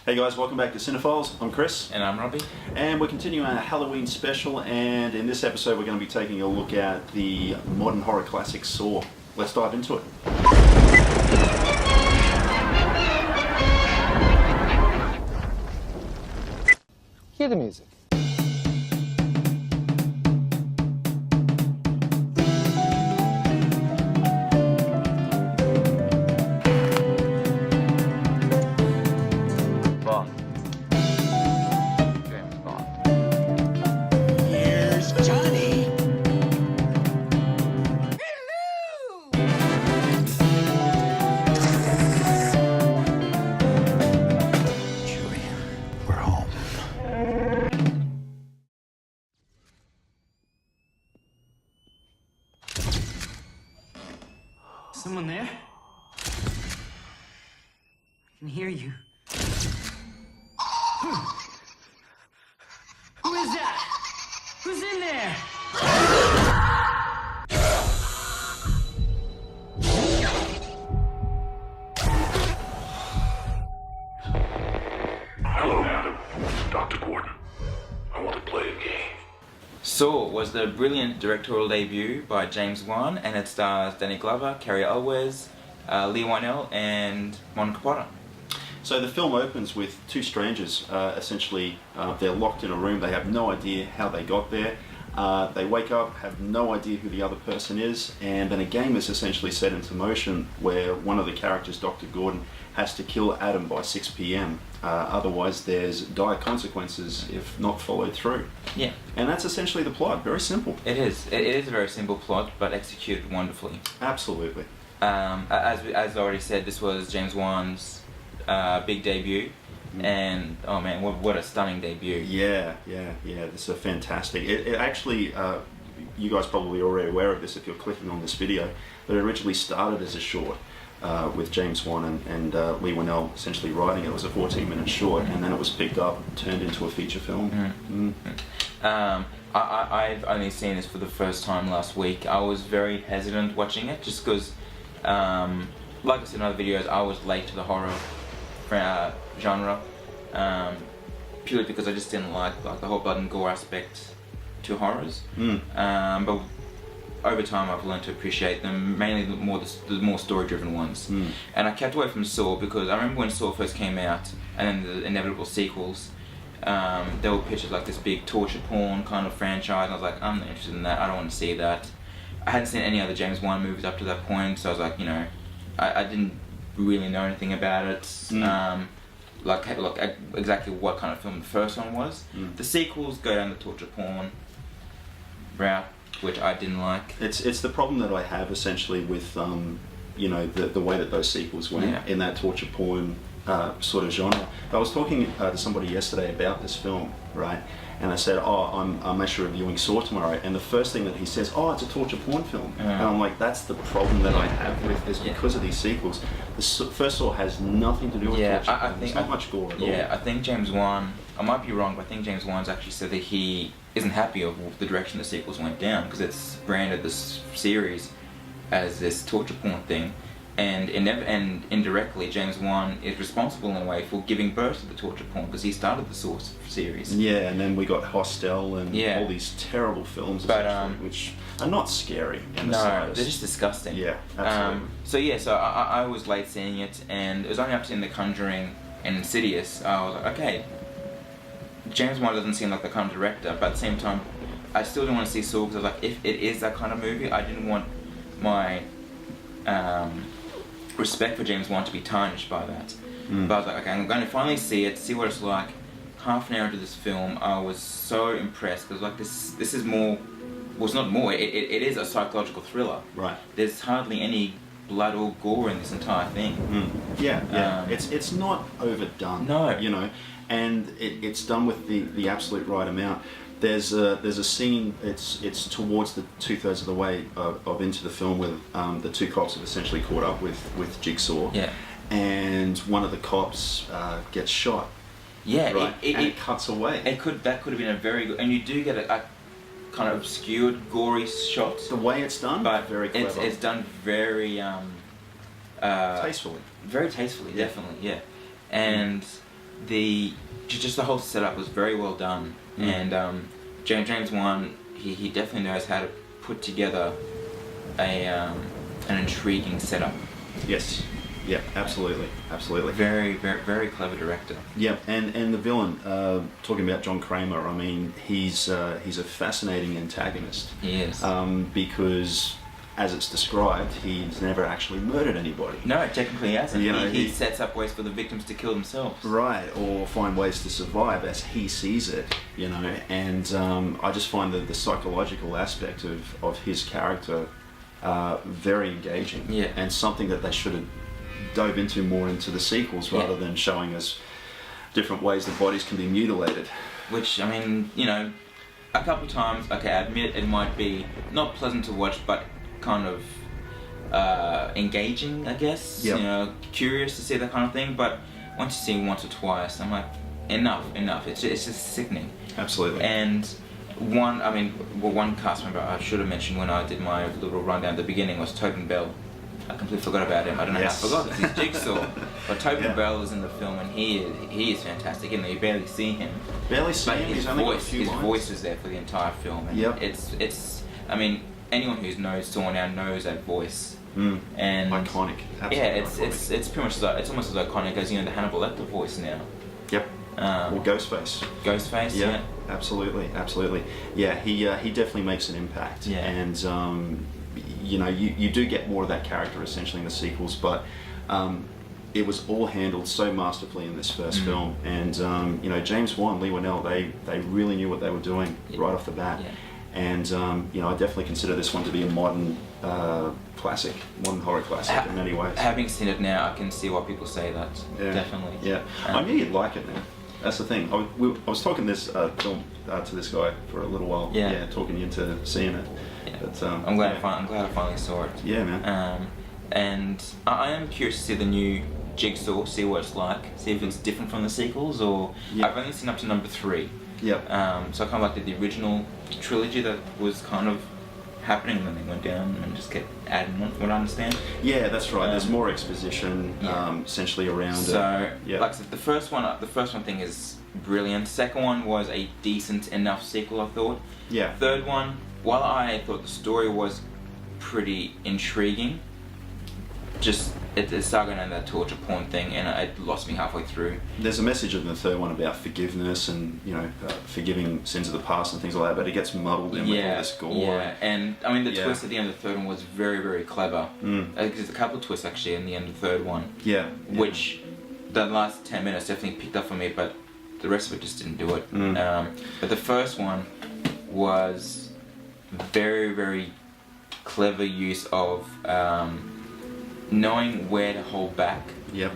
Hey guys, welcome back to Cinephiles. I'm Chris. And I'm Robbie. And we're continuing our Halloween special, and in this episode we're going to be taking a look at the modern horror classic Saw. Let's dive into it. Hear the music. Bond. James Bond. Here's Johnny. Julie, we're home. Someone there? I can hear you. Who is that? Who's in there? Hello, madam. Dr. Gordon. I want to play a game. Saw was the brilliant directorial debut by James Wan, and it stars Danny Glover, Carrie Elwes, Lee Wynell, and Monica Potter. So the film opens with two strangers. Essentially, they're locked in a room. They have no idea how they got there. They wake up, have no idea who the other person is, and then a game is essentially set into motion where one of the characters, Dr. Gordon, has to kill Adam by 6 p.m. Otherwise, there's dire consequences if not followed through. Yeah. And that's essentially the plot. Very simple. It is. It is a very simple plot, but executed wonderfully. Absolutely. As I already said, this was James Wan's big debut, and oh man, what a stunning debut. Yeah. This is fantastic. It actually, you guys probably already aware of this if you're clicking on this video, but it originally started as a short with James Wan and Lee Wynell essentially writing it. It was a 14-minute short, and then it was picked up, turned into a feature film. I've only seen this for the first time last week. I was very hesitant watching it, just because, like I said in other videos, I was late to the horror genre, purely because I just didn't like the whole blood and gore aspect to horrors. But over time I've learned to appreciate them, mainly the more story-driven ones. And I kept away from Saw because I remember when Saw first came out, and then the inevitable sequels, they were pitched as like this big torture porn kind of franchise, and I was like, I'm not interested in that, I don't want to see that. I hadn't seen any other James Wan movies up to that point, so I was like, you know, I didn't really know anything about it, like exactly what kind of film the first one was. The sequels go down the torture porn route, which I didn't like. It's the problem that I have essentially with you know, the way that those sequels went in that torture porn sort of genre. I was talking to somebody yesterday about this film, right? And I said, I'm actually reviewing Saw tomorrow, and the first thing that he says, it's a torture porn film. And I'm like, that's the problem that I have with this because of these sequels. The first Saw has nothing to do with torture porn. There's not much gore at all. Yeah, I think James Wan, I might be wrong, but I think James Wan's actually said that he isn't happy of the direction the sequels went down, because it's branded this series as this torture porn thing. And indirectly, James Wan is responsible in a way for giving birth to the torture porn, because he started the Saw series. Yeah, and then we got Hostel and all these terrible films, which are not scary in the slightest. They're just disgusting. Yeah, absolutely. So I was late seeing it, and it was only after seeing The Conjuring and Insidious, I was like, okay, James Wan doesn't seem like the kind of director, but at the same time, I still didn't want to see Saw, because I was like, if it is that kind of movie, I didn't want my respect for James Wan to be tarnished by that. But I was like, okay, I'm going to finally see it, see what it's like. Half an hour into this film, I was so impressed, because like this is more, well, it's not more, it is a psychological thriller. Right. There's hardly any blood or gore in this entire thing. Yeah. It's not overdone. No. You know, and it's done with the absolute right amount. There's a scene. It's towards the 2/3 of the way of into the film where the two cops have essentially caught up with Jigsaw. Yeah. And one of the cops gets shot. Yeah. Right. It cuts away. That could have been a very good, and you do get a kind of obscured, gory shot. The way it's done, but very clever. It's done very tastefully. Very tastefully, definitely, yeah. And just the whole setup was very well done, and James Wan, he definitely knows how to put together an intriguing setup. Yes. Yeah, absolutely. Very, very, very clever director. Yeah, and the villain, talking about John Kramer, I mean, he's a fascinating antagonist. He is. Because, as it's described, he's never actually murdered anybody. No, technically he hasn't. You know, he sets up ways for the victims to kill themselves. Right, or find ways to survive as he sees it, you know, and I just find the psychological aspect of his character very engaging. Yeah. And something that they should have dove into more into the sequels rather than showing us different ways that bodies can be mutilated. Which, I mean, you know, a couple times, okay, I admit it might be not pleasant to watch, but kind of engaging, I guess. Yep. You know, curious to see that kind of thing, but once you see it once or twice, I'm like, enough. It's just sickening. Absolutely. And one cast member I should have mentioned when I did my little rundown at the beginning was Tobin Bell. I completely forgot about him. I don't know how I forgot. He's Jigsaw. But Tobin Bell is in the film, and he is fantastic. You know, you barely see him. Barely see him. His He's only got a few his lines. voice is there for the entire film. And it's. I mean, anyone who knows Saw now knows that voice. And iconic. Absolutely yeah, iconic. it's pretty much it's almost as iconic as, you know, the Hannibal Lecter voice now. Yep. Or Ghostface. Ghostface. Yeah. Absolutely. Yeah, he definitely makes an impact. Yeah. And you know, you do get more of that character essentially in the sequels, but it was all handled so masterfully in this first film. And you know, James Wan, Lee Winnell, they really knew what they were doing right off the bat. Yeah. And you know, I definitely consider this one to be a modern classic, modern horror classic in many ways. Having seen it now, I can see why people say that. Yeah. Definitely. Yeah. I knew you'd like it, man. That's the thing. I was talking this film to this guy for a little while. Yeah. Talking you into seeing it. Yeah. But, I'm glad I finally saw it. Yeah, man. And I am curious to see the new Jigsaw, see what it's like, see if it's different from the sequels, or I've only seen up to number 3. Yep. So I kind of like the original trilogy that was kind of happening, and then they went down and just kept adding on, from what I understand. Yeah, that's right. There's more exposition essentially around so, it. like I said, the first one thing is brilliant. Second one was a decent enough sequel, I thought. Yeah. Third one, while I thought the story was pretty intriguing, just it started going down that torture porn thing, and it lost me halfway through. There's a message in the third one about forgiveness and, you know, forgiving sins of the past and things like that, but it gets muddled in with all this gore. Yeah, and I mean the twist at the end of the third one was very, very clever. There's a couple of twists actually in the end of the third one. Yeah. Which the last 10 minutes definitely picked up for me, but the rest of it just didn't do it. But the first one was very, very clever use of knowing where to hold back. Yep.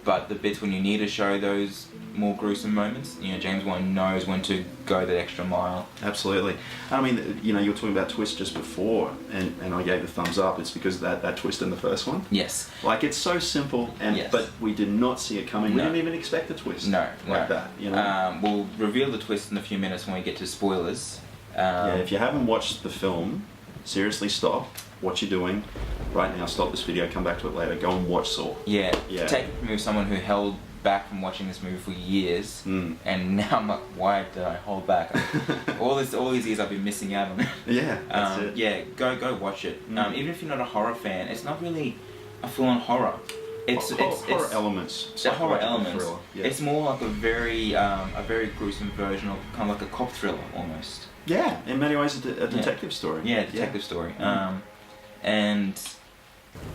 But the bits when you need to show those more gruesome moments, you know, James Wan knows when to go that extra mile. Absolutely. I mean, you know, you were talking about twist just before, and I gave the thumbs up. It's because of that twist in the first one. Yes. Like, it's so simple, but we did not see it coming. We didn't even expect a twist. No. That. You know. We'll reveal the twist in a few minutes when we get to spoilers. Yeah. If you haven't watched the film, seriously stop what you're doing right now. Stop this video. Come back to it later. Go and watch Saw. Yeah. Yeah. Take it from someone who held back from watching this movie for years, and now I'm like, why did I hold back? all these years I've been missing out on it. Yeah, that's it. Yeah, go watch it. Even if you're not a horror fan, it's not really a full-on horror. It's horror elements. The horror Psychological elements. thriller, yeah. It's more like a very gruesome version of kind of like a cop thriller almost. Yeah, in many ways a detective story. Yeah, detective story. And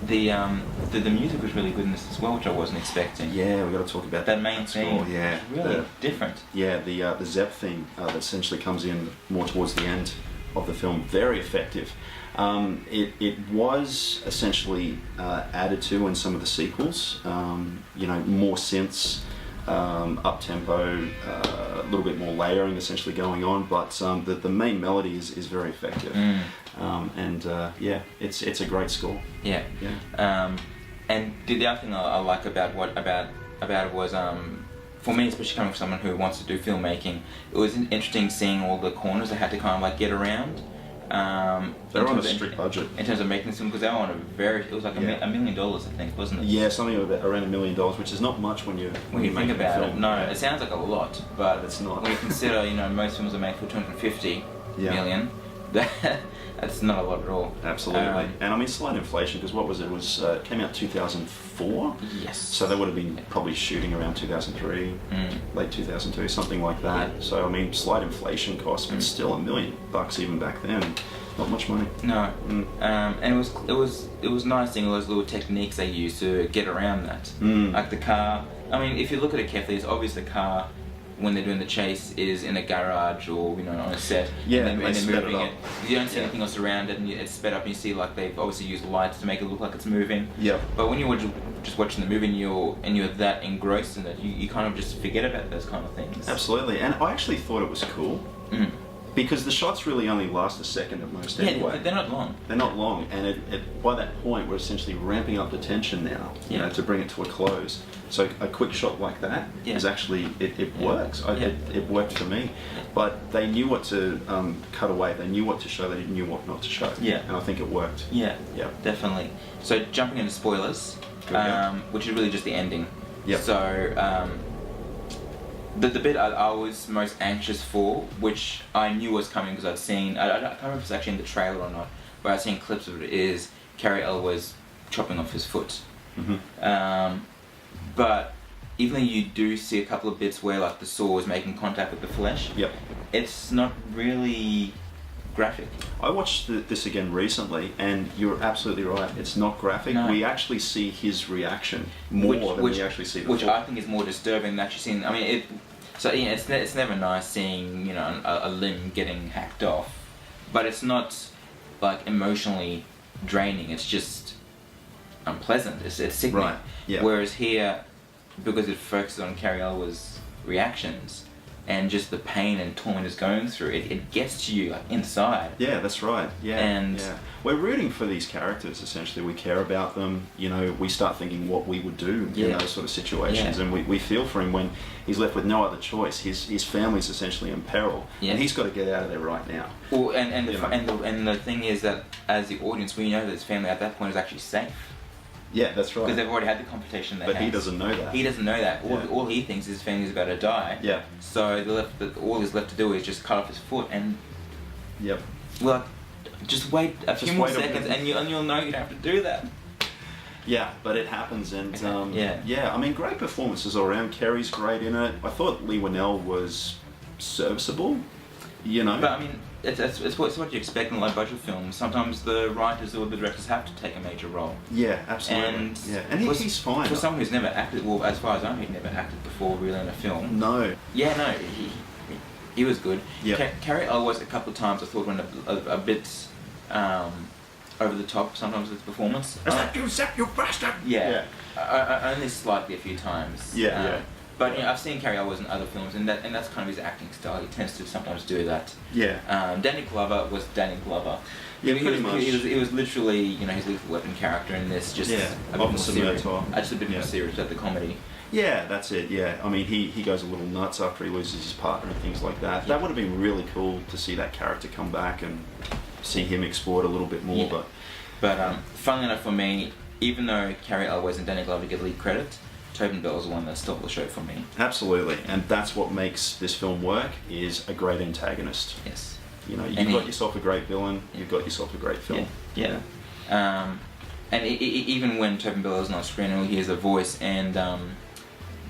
the music was really good in this as well, which I wasn't expecting. Yeah, we got to talk about that main theme. Score, yeah, really different. Yeah, the Zep theme that essentially comes in more towards the end of the film. Very effective. It was essentially added to in some of the sequels. You know, more synths, up tempo, a little bit more layering essentially going on, but the main melody is very effective. And yeah, it's a great score. Yeah. And the other thing I like about it was for me, especially coming from someone who wants to do filmmaking, it was interesting seeing all the corners I had to kind of like get around. They're on a strict budget. In terms of making this film, because they were on it was like $1 million, I think, wasn't it? Yeah, something about around $1 million, which is not much when you think about it. No, it sounds like a lot, but it's not. When you consider, most films are made for 250 million. That's not a lot at all. Absolutely. And I mean, slight inflation, because what was it? It came out 2004? Yes. So they would have been probably shooting around 2003, late 2002, something like that. Yeah. So, I mean, slight inflation costs, but still $1 million even back then. Not much money. No. And it was nice seeing all those little techniques they used to get around that. Like the car. I mean, if you look at it carefully, it's obvious the car, when they're doing the chase, is in a garage or on a set. Yeah, and they're moving it. You don't see Yeah. anything else around it, and it's sped up. And you see like they've obviously used lights to make it look like it's moving. Yeah. But when you're just watching the movie and you're that engrossed in it, you kind of just forget about those kind of things. Absolutely. And I actually thought it was cool. Because the shots really only last a second at most anyway. They're not long. They're not long, and by that point we're essentially ramping up the tension now, to bring it to a close. So a quick shot like that is actually, it works. It worked for me. But they knew what to cut away, they knew what to show, they knew what not to show. Yeah. And I think it worked. Yeah, yeah, definitely. So jumping into spoilers, which is really just the ending. Yeah. So, the bit I was most anxious for, which I knew was coming because I'd seen, I can't remember if it's actually in the trailer or not, but I'd seen clips of it, is Cary Elwes chopping off his foot. But even though you do see a couple of bits where like the saw is making contact with the flesh, it's not really graphic. I watched this again recently, and you're absolutely right. It's not graphic. No. We actually see his reaction more than we actually see the which foot. I think is more disturbing than actually seeing. I mean, it's never nice seeing a limb getting hacked off, but it's not like emotionally draining. It's just unpleasant. It's sickening. Right. Yeah. Whereas here, because it focuses on Cary Elwes' reactions and just the pain and torment it's going through, it gets to you like inside. Yeah, that's right. Yeah. And we're rooting for these characters, essentially. We care about them. We start thinking what we would do in those sort of situations, and we feel for him when he's left with no other choice. His family's essentially in peril, and he's got to get out of there right now. Well, and the thing is that as the audience, we know that his family at that point is actually safe. Yeah, that's right. Because they've already had the confrontation. But he doesn't know that. He doesn't know that. All he thinks is his family's about to die. Yeah. So all he's left to do is just cut off his foot and. Yep. Well, just wait a few more seconds, and you'll know you don't have to do that. Yeah, but it happens, and I mean, great performances all around. Cary's great in it. I thought Lee Winnell was serviceable. But I mean, it's what you expect in low-budget films. Sometimes the writers or the directors have to take a major role. Yeah, absolutely. And he's fine. For someone who's never acted, well, as far as I know, he'd never acted before really in a film. No. Yeah, no, he was good. Yeah. Cary Elwes a couple of times I thought went a bit over the top sometimes with performance. Is that you, Zap, you bastard? Yeah. Only slightly a few times. Yeah. But I've seen Cary Elwes in other films, and that's kind of his acting style. He tends to sometimes do that. Yeah. Danny Glover was Danny Glover. Yeah, pretty much. He was literally, his Lethal Weapon character in this, just a bit more serious. Just a bit more serious at the comedy. Yeah, that's it. Yeah, I mean, he goes a little nuts after he loses his partner and things like that. That would have been really cool to see that character come back and see him explored a little bit more. But funnily enough for me, even though Cary Elwes and Danny Glover get lead credit, Tobin Bell's the one that stole the show for me. Absolutely, and that's what makes this film work, is a great antagonist. Yes. You've got yourself a great villain, you've got yourself a great film. Yeah. And even when Tobin Bell is on screen, he has a voice, and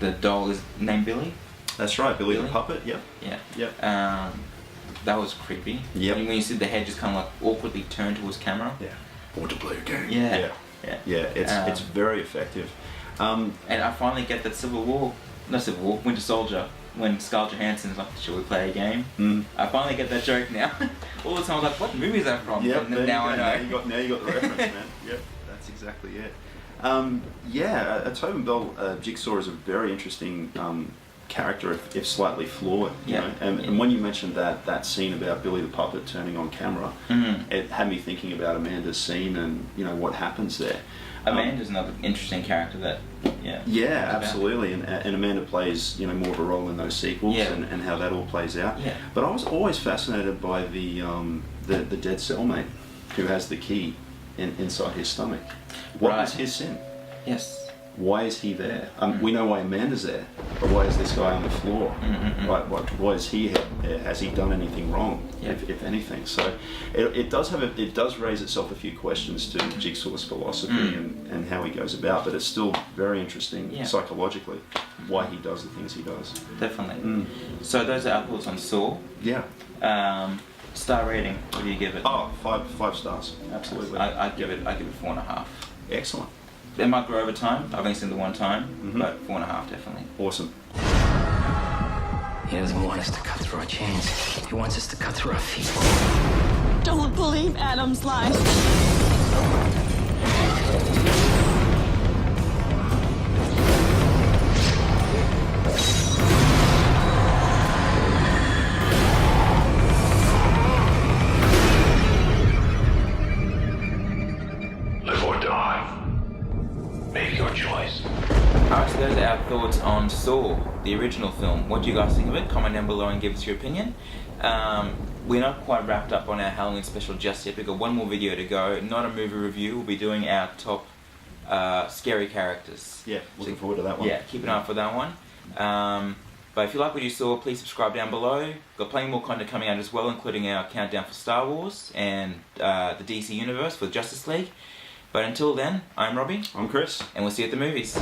the doll is named Billy? That's right, Billy the puppet, Yeah. Yep. That was creepy. Yep. When you see the head just kind of like awkwardly turn towards camera. Yeah. Want to play a game. Yeah. It's very effective. And I finally get that Winter Soldier, when Scarlett Johansson's like, "Shall we play a game?" I finally get that joke now. All the time I was like, "What movie is that from?" Yep, and now I know. Now you got the reference, man. Yep, that's exactly it. A Tobin Bell Jigsaw is a very interesting character, if slightly flawed. And when you mentioned that scene about Billy the puppet turning on camera, it had me thinking about Amanda's scene and what happens there. Amanda's another interesting character that, Yeah, absolutely, and Amanda plays more of a role in those sequels, and how that all plays out. Yeah. But I was always fascinated by the dead cellmate who has the key inside his stomach. What was his sin? Yes. Why is he there? We know why Amanda's there, but why is this guy on the floor? Why is he here? Has he done anything wrong, if anything? So it does raise itself a few questions to Jigsaw's philosophy and how he goes about, but it's still very interesting psychologically why he does the things he does. Definitely. So those are our thoughts on Saw. Yeah. Star rating, what do you give it? Oh, five stars. Absolutely. I give it 4.5. Excellent. It might grow over time. I've only seen it one time, but 4.5 definitely. Awesome. He doesn't want us to cut through our chains. He wants us to cut through our feet. Don't believe Adam's lies. Live or die. Make your choice. Alright, so those are our thoughts on Saw, the original film. What do you guys think of it? Comment down below and give us your opinion. We're not quite wrapped up on our Halloween special just yet. We've got one more video to go. Not a movie review. We'll be doing our top scary characters. Yeah, looking forward to that one. Yeah, keep an eye out for that one. But if you like what you saw, please subscribe down below. Got plenty more content coming out as well, including our countdown for Star Wars and the DC Universe for Justice League. But until then, I'm Robbie. I'm Chris. And we'll see you at the movies.